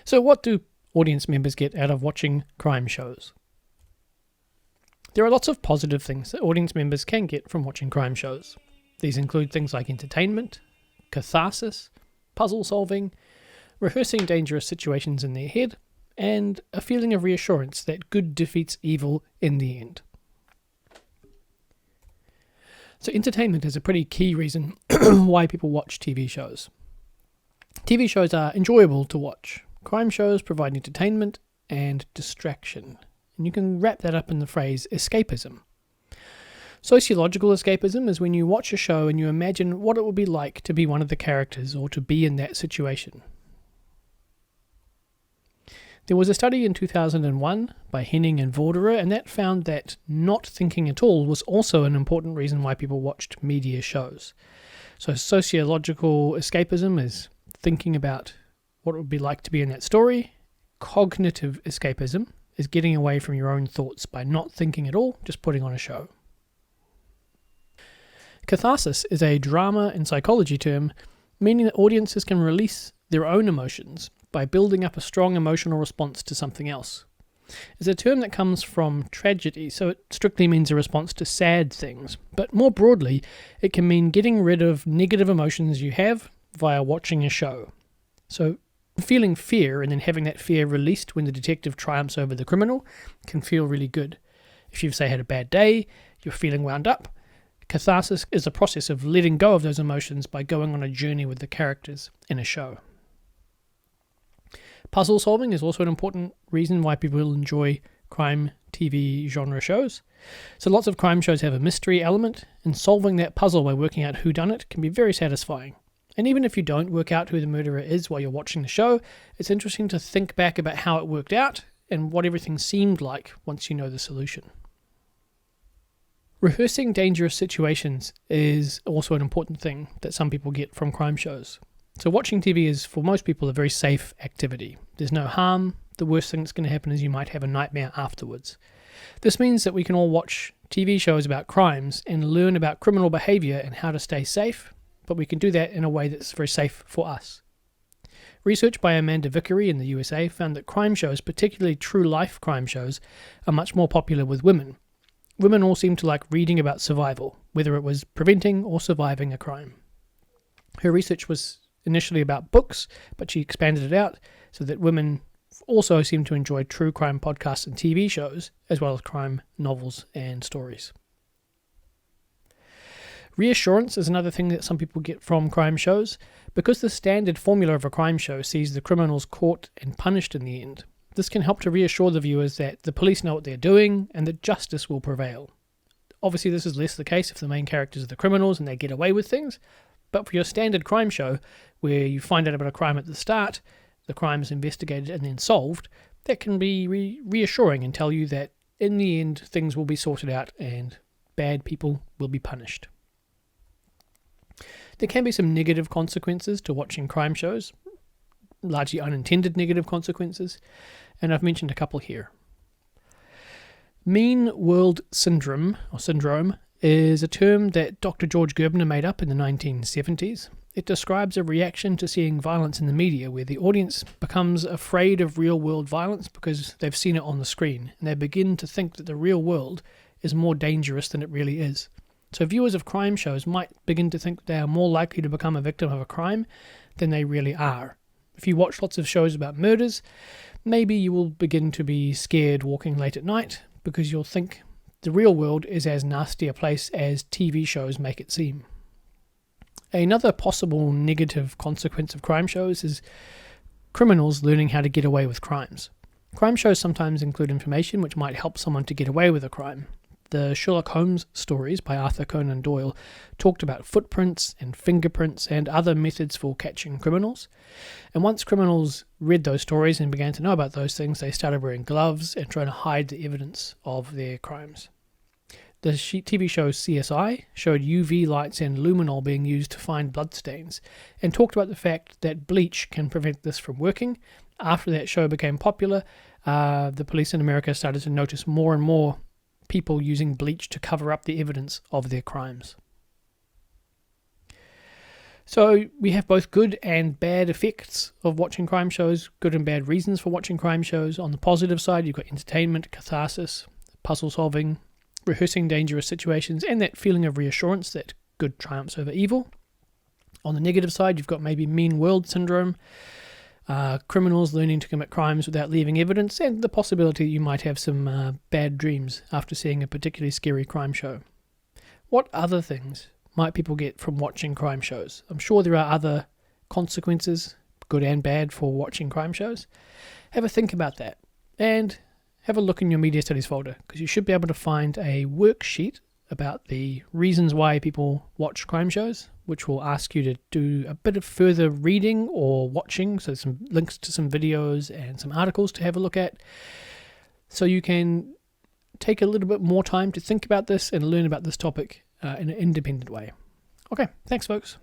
So what do audience members get out of watching crime shows? There are lots of positive things that audience members can get from watching crime shows. These include things like entertainment, catharsis, puzzle solving, rehearsing dangerous situations in their head, and a feeling of reassurance that good defeats evil in the end. So entertainment is a pretty key reason why people watch TV shows. TV shows are enjoyable to watch. Crime shows provide entertainment and distraction. And you can wrap that up in the phrase escapism. Sociological escapism is when you watch a show and you imagine what it would be like to be one of the characters or to be in that situation. There was a study in 2001 by Henning and Vorderer, and that found that not thinking at all was also an important reason why people watched media shows. So sociological escapism is thinking about what it would be like to be in that story. Cognitive escapism is getting away from your own thoughts by not thinking at all, just putting on a show. Catharsis is a drama and psychology term, meaning that audiences can release their own emotions by building up a strong emotional response to something else. It's a term that comes from tragedy, so it strictly means a response to sad things. But more broadly, it can mean getting rid of negative emotions you have via watching a show. So feeling fear and then having that fear released when the detective triumphs over the criminal can feel really good. If you've, say, had a bad day, you're feeling wound up, catharsis is a process of letting go of those emotions by going on a journey with the characters in a show. Puzzle solving is also an important reason why people enjoy crime TV genre shows. So lots of crime shows have a mystery element, and solving that puzzle by working out who done it can be very satisfying. And even if you don't work out who the murderer is while you're watching the show, it's interesting to think back about how it worked out and what everything seemed like once you know the solution. Rehearsing dangerous situations is also an important thing that some people get from crime shows. So watching TV is, for most people, a very safe activity. There's no harm. The worst thing that's going to happen is you might have a nightmare afterwards. This means that we can all watch TV shows about crimes and learn about criminal behaviour and how to stay safe, but we can do that in a way that's very safe for us. Research by Amanda Vickery in the USA found that crime shows, particularly true-life crime shows, are much more popular with women. Women all seem to like reading about survival, whether it was preventing or surviving a crime. Her research was initially about books, but she expanded it out so that women also seem to enjoy true crime podcasts and TV shows, as well as crime novels and stories. Reassurance is another thing that some people get from crime shows. Because the standard formula of a crime show sees the criminals caught and punished in the end, this can help to reassure the viewers that the police know what they're doing and that justice will prevail. Obviously, this is less the case if the main characters are the criminals and they get away with things, but for your standard crime show, where you find out about a crime at the start, the crime is investigated and then solved, that can be reassuring and tell you that in the end things will be sorted out and bad people will be punished. There can be some negative consequences to watching crime shows, largely unintended negative consequences, and I've mentioned a couple here. Mean world syndrome is a term that Dr. George Gerbner made up in the 1970s. It describes a reaction to seeing violence in the media where the audience becomes afraid of real-world violence because they've seen it on the screen, and they begin to think that the real world is more dangerous than it really is. So viewers of crime shows might begin to think they are more likely to become a victim of a crime than they really are. If you watch lots of shows about murders, maybe you will begin to be scared walking late at night because you'll think the real world is as nasty a place as TV shows make it seem. Another possible negative consequence of crime shows is criminals learning how to get away with crimes. Crime shows sometimes include information which might help someone to get away with a crime. The Sherlock Holmes stories by Arthur Conan Doyle talked about footprints and fingerprints and other methods for catching criminals. And once criminals read those stories and began to know about those things, they started wearing gloves and trying to hide the evidence of their crimes. The TV show CSI showed UV lights and luminol being used to find bloodstains and talked about the fact that bleach can prevent this from working. After that show became popular, the police in America started to notice more and more people using bleach to cover up the evidence of their crimes. So we have both good and bad effects of watching crime shows, good and bad reasons for watching crime shows. On the positive side, you've got entertainment, catharsis, puzzle solving, rehearsing dangerous situations, and that feeling of reassurance that good triumphs over evil. On the negative side, you've got maybe mean world syndrome, criminals learning to commit crimes without leaving evidence, and the possibility that you might have some bad dreams after seeing a particularly scary crime show. What other things might people get from watching crime shows? I'm sure there are other consequences, good and bad, for watching crime shows. Have a think about that, and have a look in your media studies folder, because you should be able to find a worksheet about the reasons why people watch crime shows, which will ask you to do a bit of further reading or watching, so some links to some videos and some articles to have a look at, so you can take a little bit more time to think about this and learn about this topic in an independent way. Okay, thanks folks.